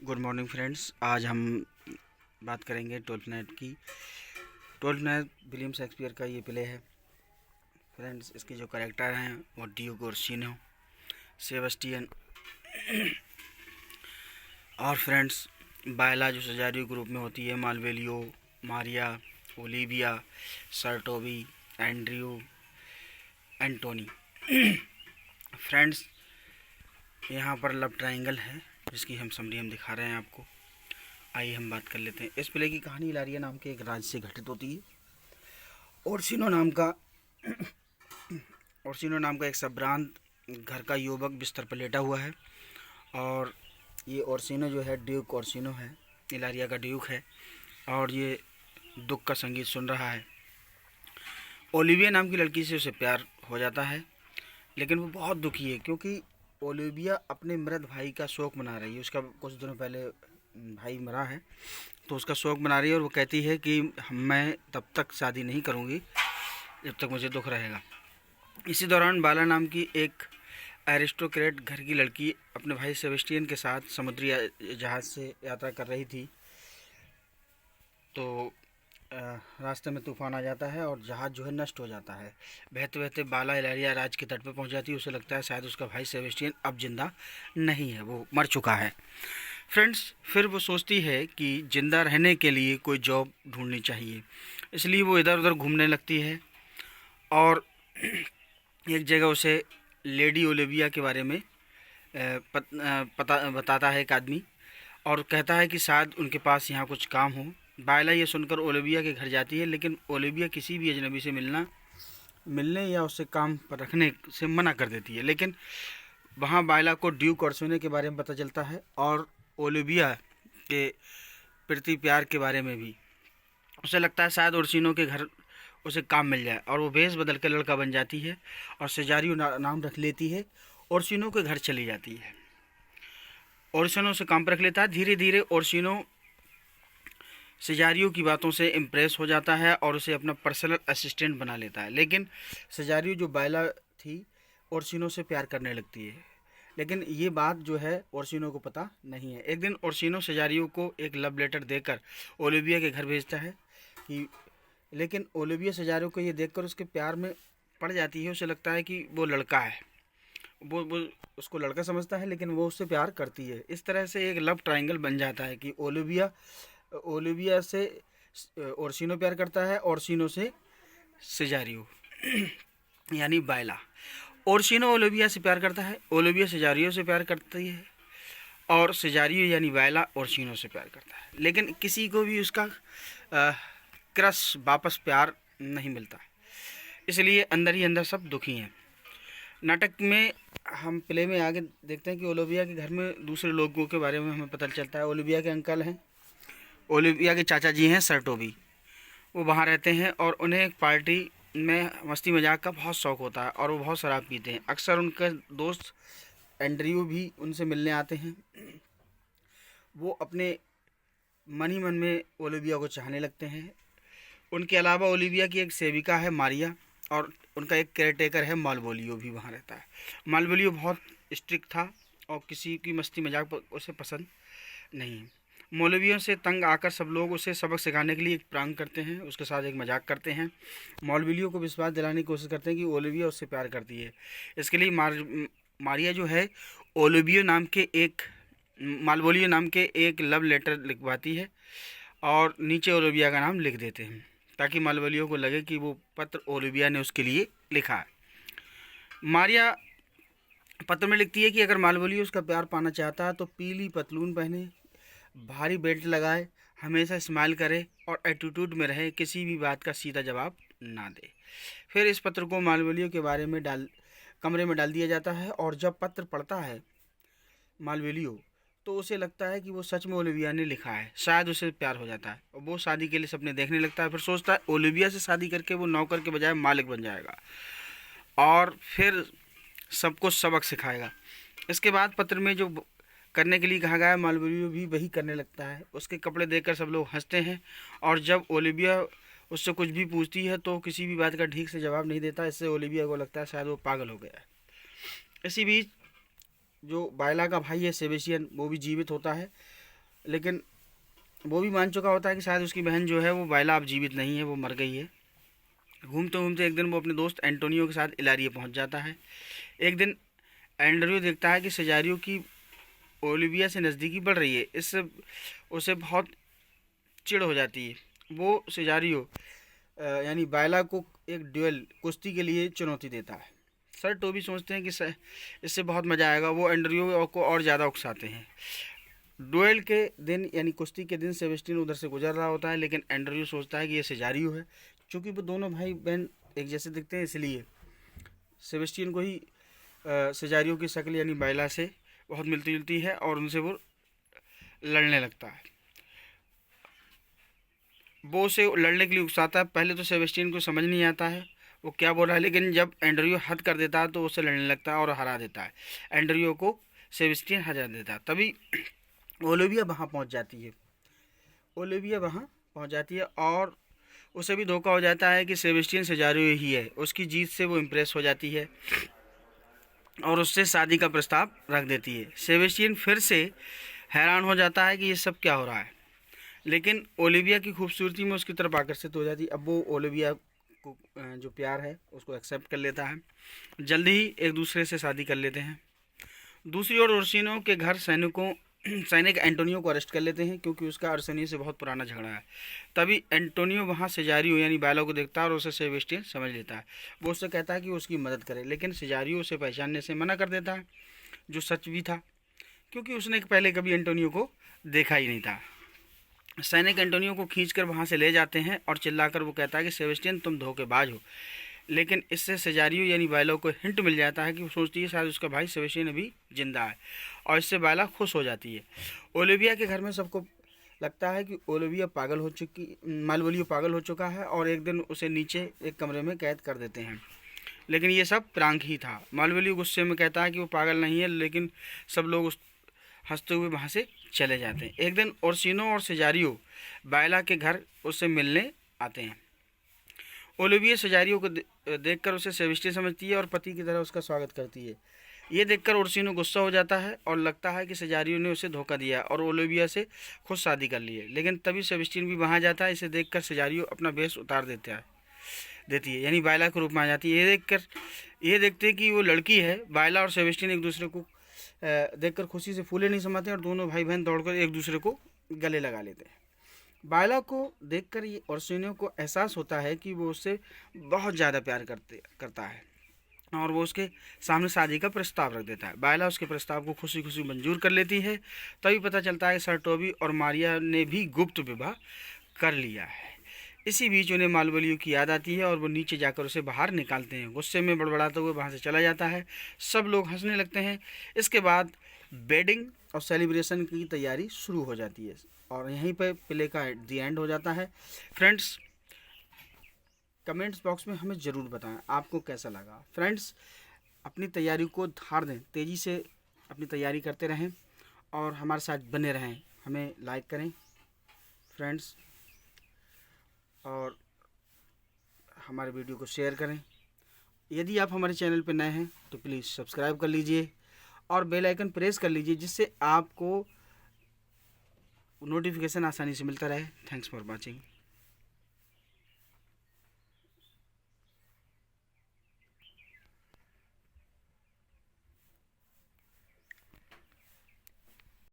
Good morning friends. आज हम बात करेंगे ट्वेल्थ नाइट की। ट्वेल्थ नाइट विलियम शेक्सपियर का ये प्ले है फ्रेंड्स। इसके जो कैरेक्टर हैं वो ड्यूक ओर्सिनो, सेबेस्टियन और फ्रेंड्स बायला जो सजारियो ग्रुप में होती है, Malvolio, Maria, Olivia, Sir Toby, Andrew, Antonio. Friends यहाँ पर लव ट्रायंगल है जिसकी समरी हम दिखा रहे हैं आपको। आइए हम बात कर लेते हैं। इस प्ले की कहानी इलारिया नाम के एक राज्य से घटित होती है। ओर्सिनो नाम का एक संभ्रांत घर का युवक बिस्तर पर लेटा हुआ है और ये ओर्सिनो जो है ड्यूक ओर्सिनो है, इलारिया का ड्यूक है और ये दुख का संगीत सुन रहा है। ओलिविया नाम की लड़की से उसे प्यार हो जाता है, लेकिन वो बहुत दुखी है क्योंकि ओलिविया अपने मृत भाई का शोक मना रही है। उसका कुछ दिनों पहले भाई मरा है तो उसका शोक मना रही है और वो कहती है कि मैं तब तक शादी नहीं करूँगी जब तक मुझे दुख रहेगा। इसी दौरान बाला नाम की एक एरिस्टोक्रेट घर की लड़की अपने भाई सेबेस्टियन के साथ समुद्री जहाज़ से यात्रा कर रही थी तो रास्ते में तूफान आ जाता है और जहाज़ जो है नष्ट हो जाता है। बहते बहते बाला इलारिया राज के तट पर पहुंच जाती है। उसे लगता है शायद उसका भाई सेबेस्टियन अब जिंदा नहीं है, वो मर चुका है। फ्रेंड्स फिर वो सोचती है कि ज़िंदा रहने के लिए कोई जॉब ढूंढनी चाहिए, इसलिए वो इधर उधर घूमने लगती है और एक जगह उसे लेडी ओलिविया के बारे में बताता है एक आदमी और कहता है कि शायद उनके पास यहाँ कुछ काम हो। बायला ये सुनकर ओलिविया के घर जाती है, लेकिन ओलिविया किसी भी अजनबी से मिलने या उससे काम पर रखने से मना कर देती है। लेकिन वहाँ बायला को ड्यूक ओर्सिनो के बारे में पता चलता है और ओलिविया के प्रति प्यार के बारे में भी। उसे लगता है शायद ओर्सिनो के घर उसे काम मिल जाए और वो भेष बदल कर लड़का बन जाती है और सेजारियो नाम रख लेती है। ओर्सिनो के घर चली जाती है। ओर्सिनो से काम पर रख लेता है। धीरे धीरे ओर्सिनो सेजारियो की बातों से इम्प्रेस हो जाता है और उसे अपना पर्सनल असिस्टेंट बना लेता है। लेकिन सेजारियो जो बायला थी ओर्सिनो से प्यार करने लगती है, लेकिन ये बात जो है ओर्सिनो को पता नहीं है। एक दिन ओर्सिनो सेजारियो को एक लव लेटर देकर ओलिविया के घर भेजता है लेकिन ओलिविया सेजारियो को ये देखकर उसके प्यार में पड़ जाती है। उसे लगता है कि वो लड़का है, वो उसको लड़का समझता है लेकिन वो उससे प्यार करती है। इस तरह से एक लव ट्रायंगल बन जाता है कि ओलिविया से ओर्सिनो प्यार करता है, ओर्सिनो से सेजारियो यानी बायला। ओर्सिनो ओलिविया से प्यार करता है, ओलिविया सेजारियो से प्यार करती है और सेजारियो यानी बायला ओर्सिनो से प्यार करता है। लेकिन किसी को भी उसका क्रश वापस प्यार नहीं मिलता, इसलिए अंदर ही अंदर सब दुखी हैं। नाटक में हम प्ले में आगे देखते हैं कि ओलिविया के घर में दूसरे लोगों के बारे में हमें पता चलता है। ओलिविया के अंकल हैं, ओलिविया के चाचा जी हैं सर्टोबी, वो वहाँ रहते हैं और उन्हें एक पार्टी में मस्ती मजाक का बहुत शौक़ होता है और वो बहुत शराब पीते हैं। अक्सर उनके दोस्त एंड्रयू भी उनसे मिलने आते हैं। वो अपने मन ही मन में ओलिविया को चाहने लगते हैं। उनके अलावा ओलिविया की एक सेविका है मारिया और उनका एक केयरटेकर है मालवोलियो भी वहाँ रहता है। मालवोलियो बहुत स्ट्रिक्ट था और किसी की मस्ती मजाक उसे पसंद नहीं। मौलवियों से तंग आकर सब लोग उसे सबक सिखाने के लिए एक प्रांग करते हैं, उसके साथ एक मजाक करते हैं। मौलवियों को विश्वास दिलाने की कोशिश करते हैं कि ओलिविया उससे प्यार करती है। इसके लिए मारिया जो है मालवोलियो नाम के एक लव लेटर लिखवाती है और नीचे ओलिविया का नाम लिख देते हैं ताकि मालवोलियो को लगे कि वो पत्र ओलिविया ने उसके लिए लिखा है। मारिया पत्र में लिखती है कि अगर मालवोलियो उसका प्यार पाना चाहता है तो पीली पतलून पहने, भारी बेल्ट लगाए, हमेशा स्माइल करे और एटीट्यूड में रहे, किसी भी बात का सीधा जवाब ना दे। फिर इस पत्र को मालवोलियो के बारे में कमरे में डाल दिया जाता है और जब पत्र पढ़ता है मालवोलियो तो उसे लगता है कि वो सच में ओलिविया ने लिखा है। शायद उसे प्यार हो जाता है और वो शादी के लिए सपने देखने लगता है। फिर सोचता है ओलिविया से शादी करके वो नौकर के बजाय मालिक बन जाएगा और फिर सबको सबक सिखाएगा। इसके बाद पत्र में जो करने के लिए कहा गया है मालवोलियो भी वही करने लगता है। उसके कपड़े देखकर सब लोग हंसते हैं और जब ओलिविया उससे कुछ भी पूछती है तो किसी भी बात का ठीक से जवाब नहीं देता। इससे ओलिविया को लगता है शायद वो पागल हो गया है। इसी बीच जो बायला का भाई है सेबेस्टियन वो भी जीवित होता है लेकिन वो भी मान चुका होता है कि शायद उसकी बहन जो है वो बायला अब जीवित नहीं है, वो मर गई है। घूमते घूमते एक दिन वो अपने दोस्त एंटोनियो के साथ इलारिया पहुंच जाता है। एक दिन एंड्रयू देखता है कि सेजारियो की ओलिविया से नज़दीकी बढ़ रही है। इससे उसे बहुत चिढ़ हो जाती है। वो सेजारियो यानी बायला को एक ड्यूएल कुश्ती के लिए चुनौती देता है। सर टोबी सोचते हैं कि इससे बहुत मज़ा आएगा। वो एंड्रयू को और ज़्यादा उकसाते हैं। डुएल के दिन यानी कुश्ती के दिन सेबेस्टियन उधर से गुजर रहा होता है, लेकिन एंड्रयू सोचता है कि ये सेजारियो है। चूँकि वो दोनों भाई बहन एक जैसे दिखते हैं, इसलिए सेबेस्टियन को ही सेजारियो की शक्ल यानी बायला से बहुत मिलती जुलती है और उनसे वो लड़ने लगता है। वो उसे लड़ने के लिए उकसाता है। पहले तो सेबेस्टियन को समझ नहीं आता है वो क्या बोल रहा है, लेकिन जब एंड्रयू हद कर देता है तो उसे लड़ने लगता है और हरा देता है। एंड्रयू को सेबेस्टियन हरा देता है। तभी ओलिविया वहाँ पहुँच जाती है। ओलिविया वहाँ पहुँच जाती है और उसे भी धोखा हो जाता है कि सेबेस्टियन सेजारियो ही है। उसकी जीत से वो इम्प्रेस हो जाती है और उससे शादी का प्रस्ताव रख देती है। सेबेस्टियन फिर से हैरान हो जाता है कि ये सब क्या हो रहा है, लेकिन ओलिविया की खूबसूरती में उसकी तरफ आकर्षित हो जाती है। अब वो ओलिविया को जो प्यार है उसको एक्सेप्ट कर लेता है। जल्दी ही एक दूसरे से शादी कर लेते हैं। दूसरी ओर ओर्सिनो के घर सैनिक एंटोनियो को अरेस्ट कर लेते हैं, क्योंकि उसका अर्सेनियो से बहुत पुराना झगड़ा है। तभी एंटोनियो वहाँ सेजारियो यानी बायला को देखता है और उसे सेबेस्टियन समझ लेता है। वो उससे कहता है कि वो उसकी मदद करे, लेकिन सेजारियो उसे पहचानने से मना कर देता है, जो सच भी था, क्योंकि उसने पहले कभी एंटोनियो को देखा ही नहीं था। सैनिक एंटोनियो को खींचकर वहाँ से ले जाते हैं और चिल्लाकर वो कहता है कि सेबेस्टियन तुम धोखेबाज हो। लेकिन इससे सेजारियो यानी बायला को हिंट मिल जाता है कि वो सोचती है शायद उसका भाई सेबेस्टियन अभी जिंदा है, और इससे बायला खुश हो जाती है। ओलिविया के घर में सबको लगता है कि मालवोलियो पागल हो चुका है और एक दिन उसे नीचे एक कमरे में कैद कर देते हैं, लेकिन ये सब प्रांक ही था। मालवोलियो गुस्से में कहता है कि वो पागल नहीं है, लेकिन सब लोग हंसते हुए वहाँ से चले जाते हैं। एक दिन ओर्सिनो और सेजारियो बायला के घर उससे मिलने आते हैं। ओलिविया सेजारियो को देखकर उसे सेबेस्टियन समझती है और पति की तरह उसका स्वागत करती है। ये देखकर ओर्सिनो गुस्सा हो जाता है और लगता है कि सेजारियो ने उसे धोखा दिया और ओलिविया से खुद शादी कर ली है। लेकिन तभी सेबेस्टियन भी वहाँ जाता है। इसे देखकर सेजारियो अपना वेश उतार देती है यानी बायला के रूप में आ जाती है। ये देखते हैं कि वो लड़की है। बायला और सेबेस्टियन एक दूसरे को देखकर खुशी से फूले नहीं समाते और दोनों भाई बहन दौड़कर एक दूसरे को गले लगा लेते हैं। बायला को देखकर ये ओर्सिनो को एहसास होता है कि वो उससे बहुत ज़्यादा प्यार करता है और वो उसके सामने शादी का प्रस्ताव रख देता है। बायला उसके प्रस्ताव को खुशी खुशी मंजूर कर लेती है। तभी पता चलता है कि सर टोबी और मारिया ने भी गुप्त विवाह कर लिया है। इसी बीच उन्हें मालवोलियो की याद आती है और वो नीचे जाकर उसे बाहर निकालते हैं। गुस्से में बड़बड़ाते हुए वहाँ से चला जाता है। सब लोग हंसने लगते हैं। इसके बाद वेडिंग और सेलिब्रेशन की तैयारी शुरू हो जाती है और यहीं पर प्ले का दी एंड हो जाता है। फ्रेंड्स, कमेंट्स बॉक्स में हमें ज़रूर बताएं आपको कैसा लगा। फ्रेंड्स, अपनी तैयारी को धार दें, तेज़ी से अपनी तैयारी करते रहें और हमारे साथ बने रहें। हमें लाइक करें फ्रेंड्स और हमारे वीडियो को शेयर करें। यदि आप हमारे चैनल पर नए हैं तो प्लीज़ सब्सक्राइब कर लीजिए और बेल आइकन प्रेस कर लीजिए, जिससे आपको नोटिफिकेशन आसानी से मिलता रहे। Thanks for watching.